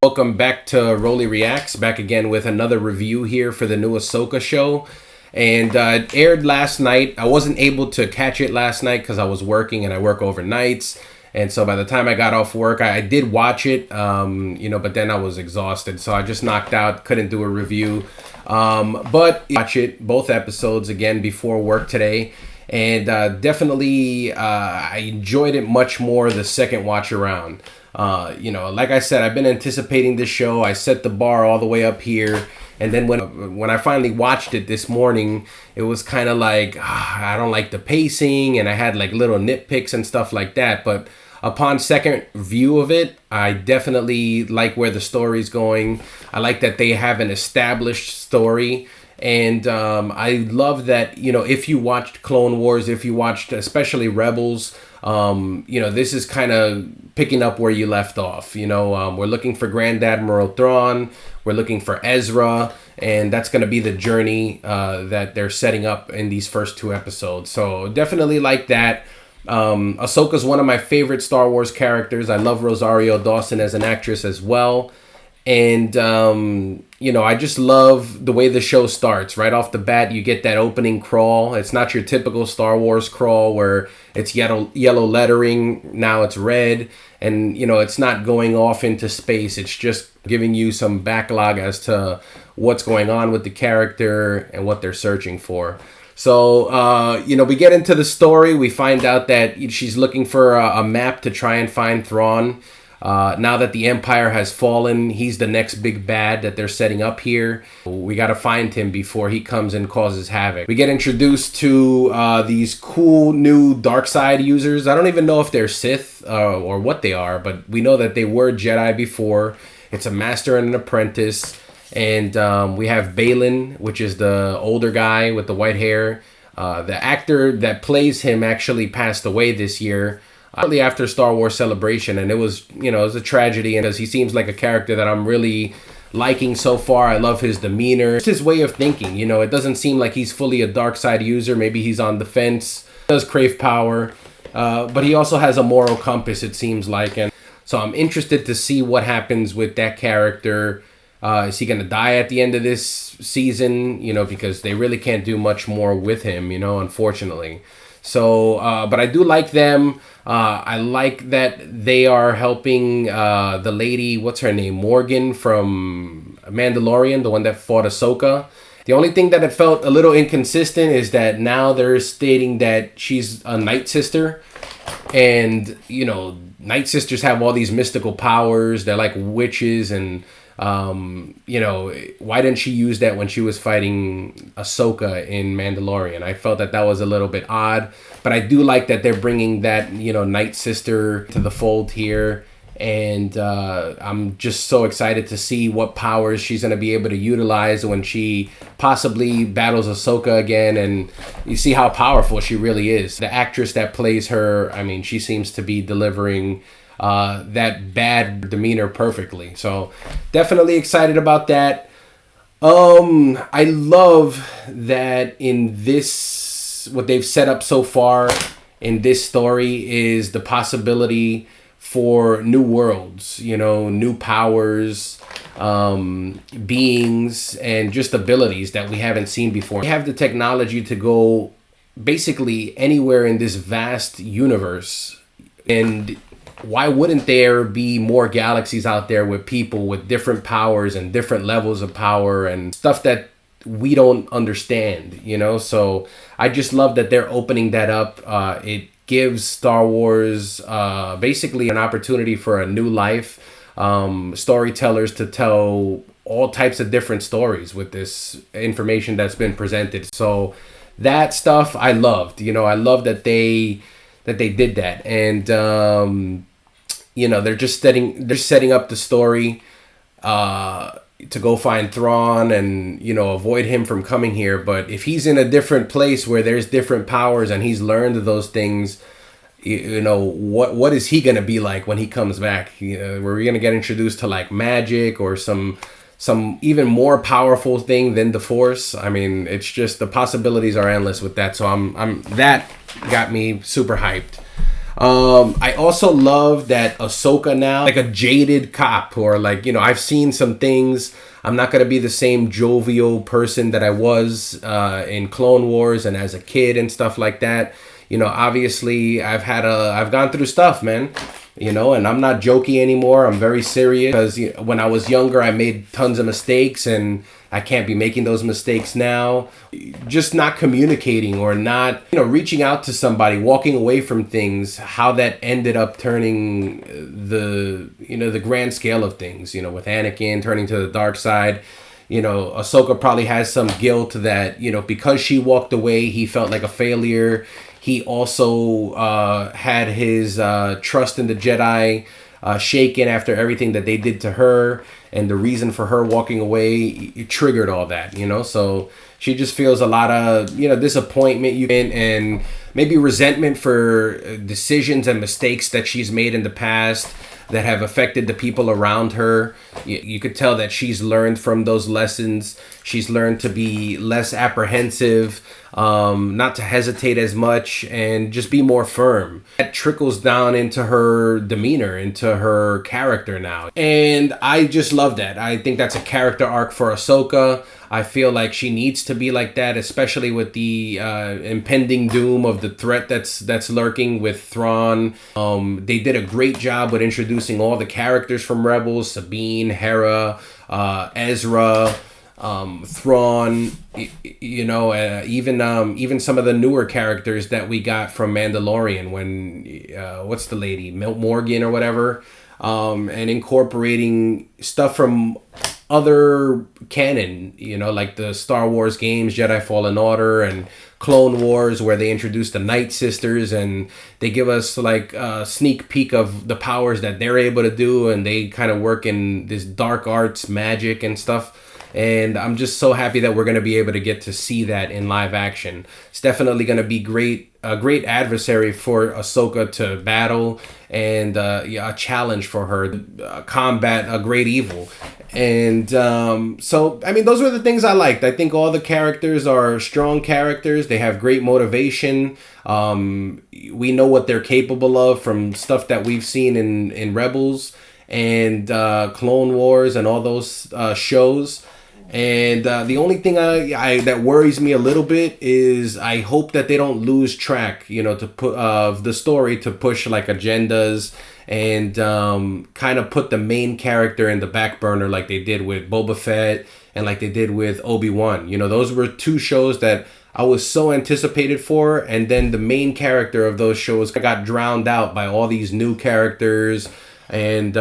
Welcome back to Rolly Reacts, back again with another review here for the new Ahsoka show. And it aired last night. I wasn't able to catch it last night because I was working and I work overnights. And so by the time I got off work, I did watch it, but then I was exhausted. So I just knocked out, couldn't do a review. But watch it, both episodes again before work today. And definitely I enjoyed it much more the second watch around. Like I said, I've been anticipating this show. I set the bar all the way up here. And then when I finally watched it this morning, it was kind of like, I don't like the pacing. And I had like little nitpicks and stuff like that. But upon second view of it, I definitely like where the story's going. I like that they have an established story. And I love that, if you watched Clone Wars, if you watched especially Rebels, this is kind of picking up where you left off. We're looking for Grand Admiral Thrawn. We're looking for Ezra. And that's going to be the journey that they're setting up in these first two episodes. So definitely like that. Ahsoka's one of my favorite Star Wars characters. I love Rosario Dawson as an actress as well. And, I just love the way the show starts. Right off the bat, you get that opening crawl. It's not your typical Star Wars crawl where it's yellow lettering. Now it's red. And, it's not going off into space. It's just giving you some backlog as to what's going on with the character and what they're searching for. So, we get into the story. We find out that she's looking for a map to try and find Thrawn. Now that the Empire has fallen, he's the next big bad that they're setting up here. We got to find him before he comes and causes havoc. We get introduced to these cool new dark side users. I don't even know if they're Sith or what they are, but we know that they were Jedi before. It's a master and an apprentice. And we have Balin, which is the older guy with the white hair. The actor that plays him actually passed away this year. Shortly after Star Wars Celebration, and it was a tragedy, and as he seems like a character that I'm really liking so far. I love his demeanor, just his way of thinking. It doesn't seem like he's fully a dark side user. Maybe he's on the fence, does crave power, but he also has a moral compass, it seems like. And so I'm interested to see what happens with that character. Is he going to die at the end of this season? Because they really can't do much more with him, unfortunately. So, but I do like them. I like that they are helping the lady, what's her name? Morgan from Mandalorian, the one that fought Ahsoka. The only thing that it felt a little inconsistent is that now they're stating that she's a Night Sister. And, Night Sisters have all these mystical powers. They're like witches and... why didn't she use that when she was fighting Ahsoka in Mandalorian? I felt that was a little bit odd, but I do like that they're bringing that, Night Sister to the fold here. And I'm just so excited to see what powers she's going to be able to utilize when she possibly battles Ahsoka again. And you see how powerful she really is. The actress that plays her, she seems to be delivering that bad demeanor perfectly. So definitely excited about that. I love that in this, what they've set up so far in this story is the possibility for new worlds, new powers, beings, and just abilities that we haven't seen before. We have the technology to go basically anywhere in this vast universe. And why wouldn't there be more galaxies out there with people with different powers and different levels of power and stuff that we don't understand, So I just love that they're opening that up. It gives Star Wars basically an opportunity for a new life. Storytellers to tell all types of different stories with this information that's been presented. So that stuff I loved. I love that they did that. And they're just setting up the story to go find Thrawn and avoid him from coming here. But if he's in a different place where there's different powers and he's learned those things, what is he gonna be like when he comes back? We're gonna get introduced to like magic or some even more powerful thing than the Force. It's just the possibilities are endless with that. So I'm that got me super hyped. I also love that Ahsoka now, like a jaded cop, or like, I've seen some things. I'm not gonna be the same jovial person that I was in Clone Wars and as a kid and stuff like that. Obviously I've gone through stuff, man. And I'm not jokey anymore. I'm very serious because when I was younger, I made tons of mistakes, and I can't be making those mistakes now. Just not communicating or not, reaching out to somebody, walking away from things, how that ended up turning the grand scale of things, with Anakin turning to the dark side. Ahsoka probably has some guilt that, because she walked away, he felt like a failure. He also had his trust in the Jedi shaken after everything that they did to her, and the reason for her walking away, it triggered all that, So she just feels a lot of, disappointment and maybe resentment for decisions and mistakes that she's made in the past that have affected the people around her. You could tell that she's learned from those lessons. She's learned to be less apprehensive, not to hesitate as much, and just be more firm. That trickles down into her demeanor, into her character now. And I just love that. I think that's a character arc for Ahsoka. I feel like she needs to be like that, especially with the impending doom of the threat that's lurking with Thrawn. They did a great job with introducing all the characters from Rebels: Sabine, Hera, Ezra, Thrawn. Even some of the newer characters that we got from Mandalorian. When what's the lady, Morgan or whatever, and incorporating stuff from other canon, like the Star Wars games, Jedi Fallen Order and Clone Wars, where they introduce the Night Sisters, and they give us like a sneak peek of the powers that they're able to do, and they kind of work in this dark arts magic and stuff. And I'm just so happy that we're going to be able to get to see that in live action. It's definitely going to be a great adversary for Ahsoka to battle, and a challenge for her to combat a great evil. And so, I mean, those were the things I liked. I think all the characters are strong characters. They have great motivation. We know what they're capable of from stuff that we've seen in Rebels and Clone Wars and all those shows. And the only thing I that worries me a little bit is I hope that they don't lose track, to put of the story to push like agendas and kind of put the main character in the back burner like they did with Boba Fett and like they did with Obi-Wan. Those were two shows that I was so anticipated for, and then the main character of those shows got drowned out by all these new characters and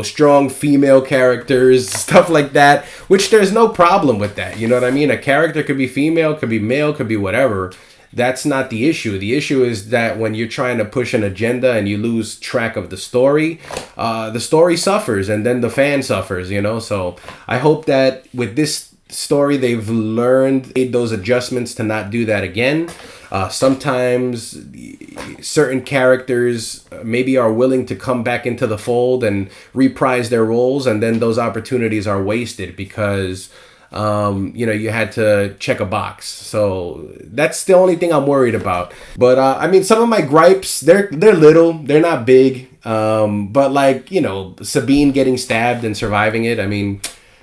strong female characters, stuff like that, which there's no problem with that. You know what I mean? A character could be female, could be male, could be whatever. That's not the issue. The issue is that when you're trying to push an agenda and you lose track of the story suffers, and then the fan suffers, So I hope that with this story they've made those adjustments to not do that again. Sometimes certain characters maybe are willing to come back into the fold and reprise their roles, and then those opportunities are wasted because you had to check a box. So that's the only thing I'm worried about. But I mean, some of my gripes, they're little, they're not big. But like, Sabine getting stabbed and surviving it. I mean,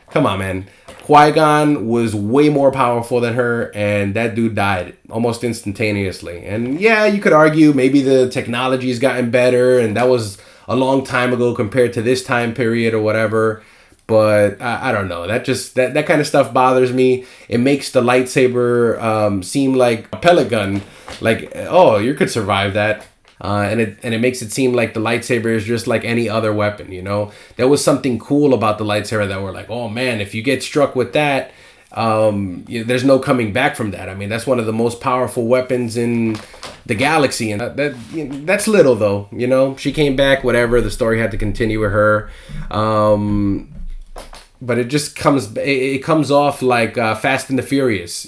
come on, man. Qui-Gon was way more powerful than her, and that dude died almost instantaneously. And yeah, you could argue maybe the technology's gotten better, and that was a long time ago compared to this time period or whatever. But I don't know. That kind of stuff bothers me. It makes the lightsaber seem like a pellet gun. Like, oh, you could survive that. And it makes it seem like the lightsaber is just like any other weapon, There was something cool about the lightsaber that we're like, oh man, if you get struck with that, there's no coming back from that. I mean, that's one of the most powerful weapons in the galaxy, and that's little though, She came back, whatever. The story had to continue with her. But it just comes off like Fast and the Furious.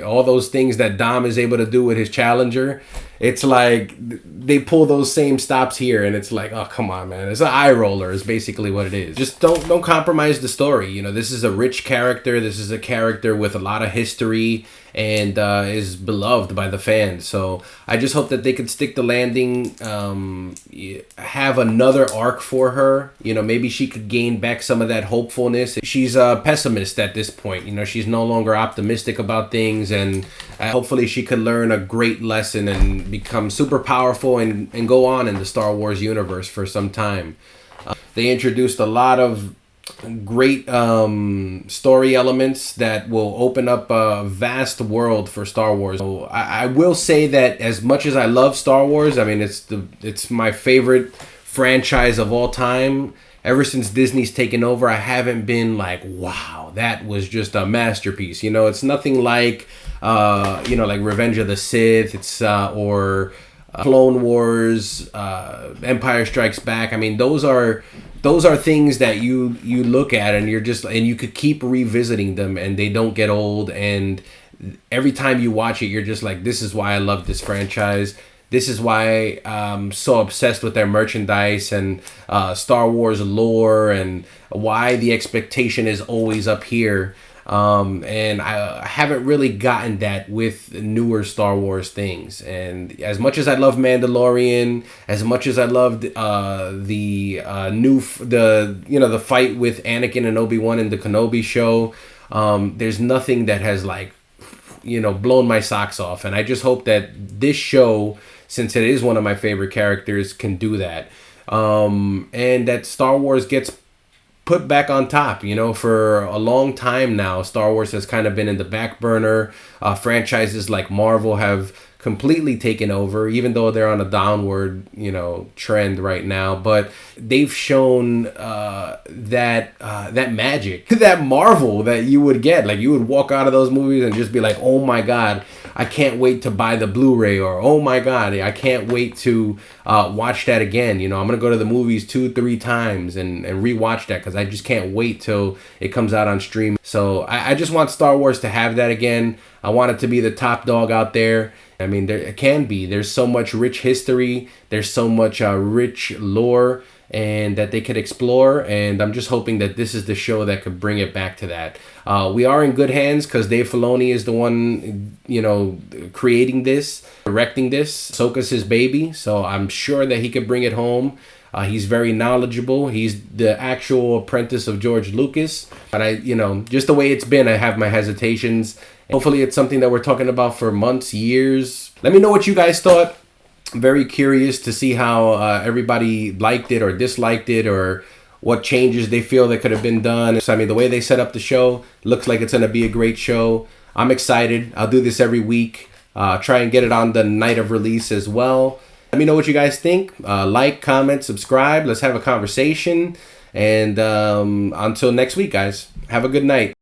All those things that Dom is able to do with his Challenger, it's like they pull those same stops here, and it's like, oh come on, man, it's an eye roller is basically what it is. Just don't compromise the story. You know, this is a rich character. This is a character with a lot of history and is beloved by the fans. So I just hope that they could stick the landing, have another arc for her. You know, maybe she could gain back some of that hopefulness. She's a pessimist at this point. You know, she's no longer optimistic about things, and hopefully she could learn a great lesson and become super powerful and go on in the Star Wars universe for some time. They introduced a lot of great story elements that will open up a vast world for Star Wars. So I will say that as much as I love Star Wars, I mean it's my favorite franchise of all time. Ever since Disney's taken over, I haven't been like, wow, that was just a masterpiece. You know, it's nothing like like Revenge of the Sith, or Clone Wars, Empire Strikes Back. I mean, those are things that you look at and you could keep revisiting them and they don't get old, and every time you watch it you're just like, this is why I love this franchise. This is why I'm so obsessed with their merchandise and Star Wars lore, and why the expectation is always up here. And I haven't really gotten that with newer Star Wars things. And as much as I love Mandalorian, as much as I loved the fight with Anakin and Obi-Wan in the Kenobi show, there's nothing that has blown my socks off. And I just hope that this show, since it is one of my favorite characters, can do that. And that Star Wars gets put back on top. You know, for a long time now, Star Wars has kind of been in the back burner. Franchises like Marvel have completely taken over, even though they're on a downward, trend right now. But they've shown that magic, that Marvel that you would get. Like, you would walk out of those movies and just be like, oh my God, I can't wait to buy the Blu-ray, or oh my God, I can't wait to watch that again. I'm going to go to the movies 2-3 times and rewatch that because I just can't wait till it comes out on stream. So I just want Star Wars to have that again. I want it to be the top dog out there. I mean, it can be. There's so much rich history. There's so much rich lore and that they could explore. And I'm just hoping that this is the show that could bring it back to that. We are in good hands because Dave Filoni is the one, creating this, directing this. Ahsoka's his baby. So I'm sure that he could bring it home. He's very knowledgeable. He's the actual apprentice of George Lucas. But just the way it's been, I have my hesitations. Hopefully it's something that we're talking about for months, years. Let me know what you guys thought. I'm very curious to see how everybody liked it or disliked it, or what changes they feel that could have been done. So, I mean, the way they set up the show looks like it's going to be a great show. I'm excited. I'll do this every week. Try and get it on the night of release as well. Let me know what you guys think. Like, comment, subscribe. Let's have a conversation. And until next week, guys, have a good night.